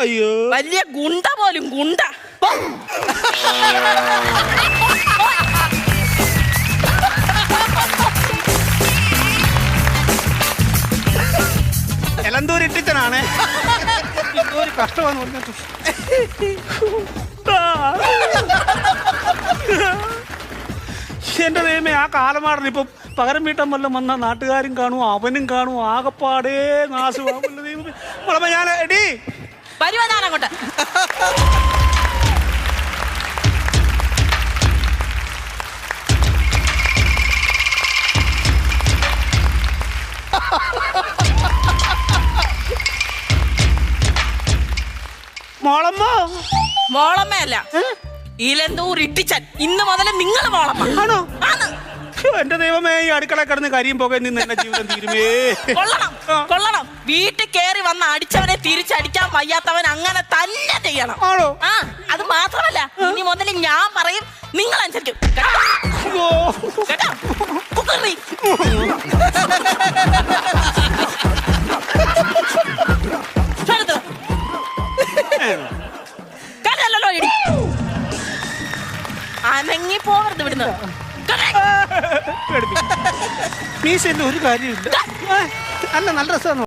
അയ്യോ വലിയ ഗുണ്ട പോലും ഗുണ്ട. എലന്തൂർ ഇട്ടിച്ചനാണ്. എന്തോ ഒരു കഷ്ടമാന്ന് പറഞ്ഞിട്ട്. എന്റെ ദൈവമേ, ആ കാലമാടൻ ഇപ്പൊ പകരം വീട്ടം വല്ലതും വന്ന നാട്ടുകാരും കാണും, അവനും കാണും, ആകപ്പാടേ നാശമാകുമല്ലോ ദൈവമേ. മുളമ ഞാൻ എടി വരുവാ ഞാൻ അങ്ങോട്ട്. മോളമ്മ മോളമ്മയല്ല, ഇലന്തൂർ ഇട്ടിച്ചൻ. ഇന്ന് മുതൽ നിങ്ങൾ മോളമ്മ ആണോ? ആണ്. എന്റെ ദൈവമേ, ഈ അടുക്കള കിടന്ന് കരിയും പോകാൻ നിന്ന് എന്റെ ജീവിതം തീരുമേ. കൊള്ളണം കൊള്ളണം. വീട്ടിൽ കയറി വന്ന് അടിച്ചവനെ തിരിച്ചടിക്കാൻ വയ്യാത്തവൻ അങ്ങനെ തന്നെ ചെയ്യണം. ആണോ? ആ, അത് മാത്രമല്ല, ഇനി മുതൽ ഞാൻ പറയും, നിങ്ങൾ അനുസരിക്കും. കേട്ടോ? കേട്ടോ? കുക്കറി. കണ്ടല്ലോ ഇടി. അനങ്ങി പോകരുത് ഇവിടുന്ന്. മീശ ഒരു കാര്യമില്ല. അല്ല, നല്ല രസമാണ്.